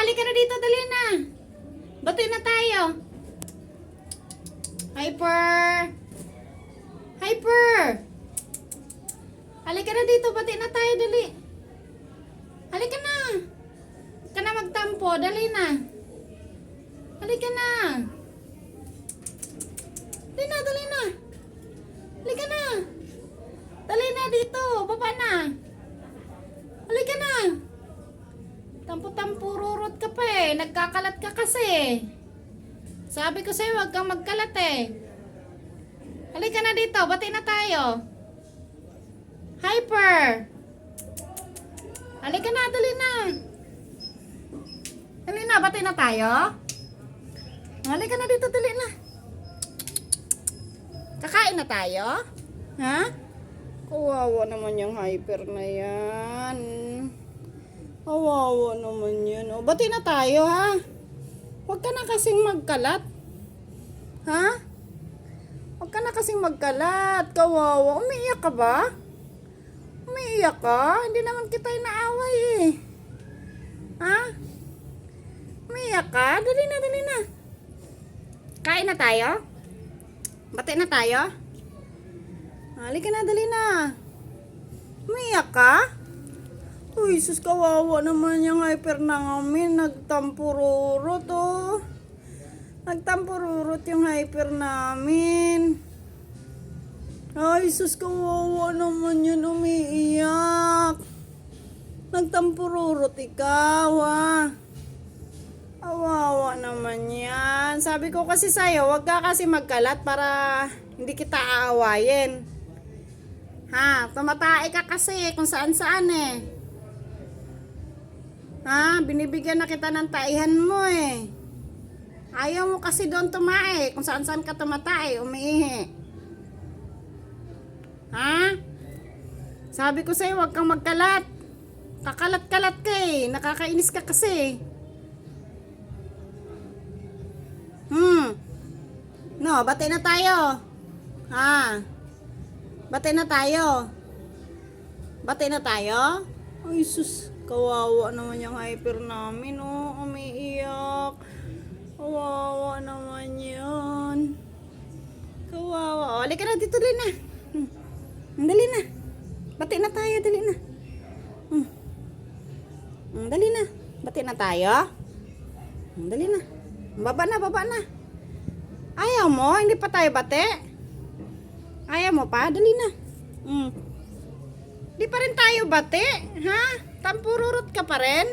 halika na dito, dali na. Bati na tayo. Hyper. Hyper. Halika na dito, bati na tayo, dali. Halika na. Halika na magtampo, dali na. Halika na. Dali na, dali na. Halika na. Dali na dito, baba na. Halika na. Tampo-tampururot ka pa eh. Nagkakalat ka kasi. Sabi ko sa'yo, huwag kang magkalat eh. Halika na dito, bati na tayo. Hyper. Halika na, dali na. Dali na, bati na tayo. Halika na dito, dali na. Kakain na tayo? Ha? Kawawa naman yung Hyper na yan. Kawawa naman yan. O, bati na tayo, ha? Huwag ka na kasing magkalat. Ha? Huwag ka na kasing magkalat. Kawawa. Umiiyak ka ba? Umiiyak ka? Hindi naman kita inaaway eh. Ha? Umiiyak ka? Dali na, dali na. Kain na tayo? Bati na tayo? Halika na, dali na. Umiiyak ka? Uy, sus, kawawa naman yung Hyper namin. Nagtampururot, oh. Nagtampururot yung Hyper namin. Ay, sus, kawawa naman yun. Umiiyak. Nagtampururot ikaw, ah. Kawawa naman yan. Sabi ko kasi sa'yo, wag ka kasi magkalat para hindi kita aawayin. Ha, tumatay ka kasi kung saan-saan eh. Ha, binibigyan na kita ng taihan mo eh. Ayaw mo kasi doon tumae, kung saan-saan ka tumatay, umiihi. Ha? Sabi ko sa'yo, wag kang magkalat. Kakalat-kalat ka eh, nakakainis ka kasi. No, bati na tayo. Ha? Bati na tayo. Bati na tayo? Ay, sus. Kawawa naman yung Hyper namin, oh. Umiiyak. Kawawa naman yun. Kawawa. O, halika na dito, dali na. Dali na. Bati na tayo, dali na. Dali na. Bati na tayo. Dali na. Baba na, baba na. Ayaw mo? Hindi pa tayo bati? Ayaw mo pa? Dali na. Di pa rin tayo bati? Ha? Tampururot ka pa rin?